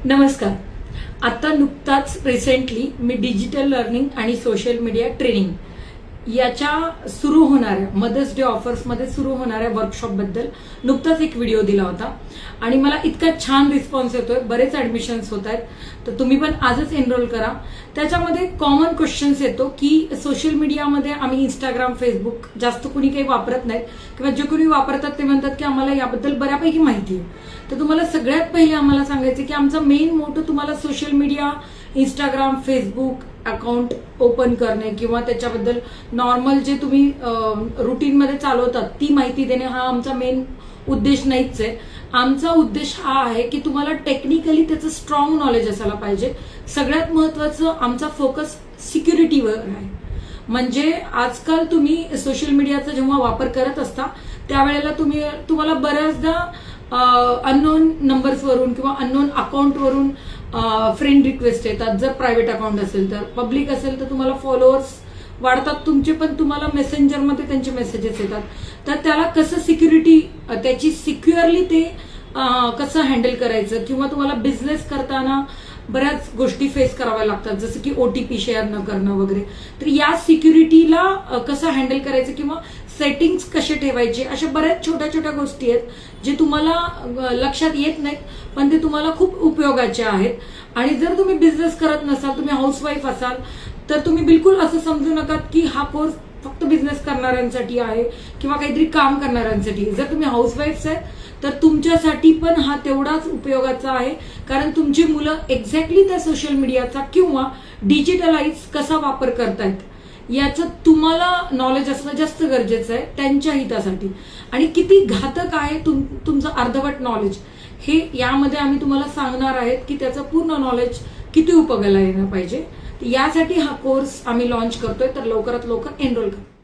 नमस्कार. आता नुकताच रिसेंटली मी डिजिटल लर्निंग आणि सोशल मीडिया ट्रेनिंग याच्या सुरू होणाऱ्या मदर्स डे ऑफर्समध्ये सुरू होणाऱ्या वर्कशॉपबद्दल नुकताच एक व्हिडिओ दिला होता आणि मला इतका छान रिस्पॉन्स येतोय. बरेच ऍडमिशन्स होत आहेत, तर तुम्ही पण आजच एनरोल करा. त्याच्यामध्ये कॉमन क्वेश्चन्स येतो की सोशल मीडियामध्ये आम्ही इंस्टाग्राम, फेसबुक जास्त कुणी काही वापरत नाहीत किंवा जे कोणी वापरतात ते म्हणतात की आम्हाला याबद्दल बऱ्यापैकी माहिती आहे. तर तुम्हाला सगळ्यात पहिले आम्हाला सांगायचं की आमचा मेन मोटो तुम्हाला social media, Instagram, Facebook account open करणे किंवा त्याच्याबद्दल नॉर्मल जे तुम्ही रुटीनमध्ये चालवतात ती माहिती देणे हा आमचा मेन उद्देश नाहीच आहे. आमचा उद्देश हा आहे की तुम्हाला टेक्निकली त्याचं स्ट्रॉंग नॉलेज असायला पाहिजे. सगळ्यात महत्वाचं आमचा फोकस सिक्युरिटीवर आहे. म्हणजे आजकाल तुम्ही सोशल मीडियाचा जेव्हा वापर करत असता त्यावेळेला तुम्हाला बऱ्याचदा अननोन नंबर्सवरून किंवा अननोन अकाउंटवरून फ्रेंड रिक्वेस्ट येतात. जर प्रायव्हेट अकाउंट असेल तर, पब्लिक असेल तर तुम्हाला फॉलोअर्स वाढतात तुमचे, पण तुम्हाला मेसेंजरमध्ये त्यांचे मेसेजेस येतात. तर त्याला कसं सिक्युरिटी, त्याची सिक्युअरली ते कसं हँडल करायचं किंवा तुम्हाला बिझनेस करताना बऱ्याच गोष्टी फेस कराव्या लागतात, जसं की OTP शेअर न करणं वगैरे. तर या सिक्युरिटीला कसं हँडल करायचं किंवा सेटिंग्स कसे ठेवायचे, अशा बऱ्याच छोट्या छोट्या गोष्टी आहेत जे तुम्हाला लक्षात येत नाहीत, पण ते तुम्हाला खूप उपयोगाचे आहेत. आणि जर तुम्ही बिझनेस करत नसाल, तुम्ही हाऊसवाईफ असाल, तर तुम्ही बिलकुल असं समजू नका की हा कोर्स फक्त बिझनेस करणाऱ्यांसाठी आहे किंवा काहीतरी काम करणाऱ्यांसाठी. जर तुम्ही हाऊसवाईफ्स आहेत तर तुमच्यासाठी पण हा तेवढाच उपयोगाचा आहे, कारण तुमची मुलं एक्झॅक्टली त्या सोशल मीडियाचा किंवा डिजिटलाइज कसा वापर करतायत याचं तुम्हाला नॉलेज असणं जास्त गरजेचं आहे त्यांच्या हितासाठी. आणि किती घातक आहे तुमचं अर्धवट नॉलेज हे यामध्ये आम्ही तुम्हाला सांगणार आहेत की त्याचं पूर्ण नॉलेज किती उपयोगाला येणं पाहिजे. यासाठी हा कोर्स आम्ही लॉन्च करतोय, तर लवकरात लवकर एनरोल करा.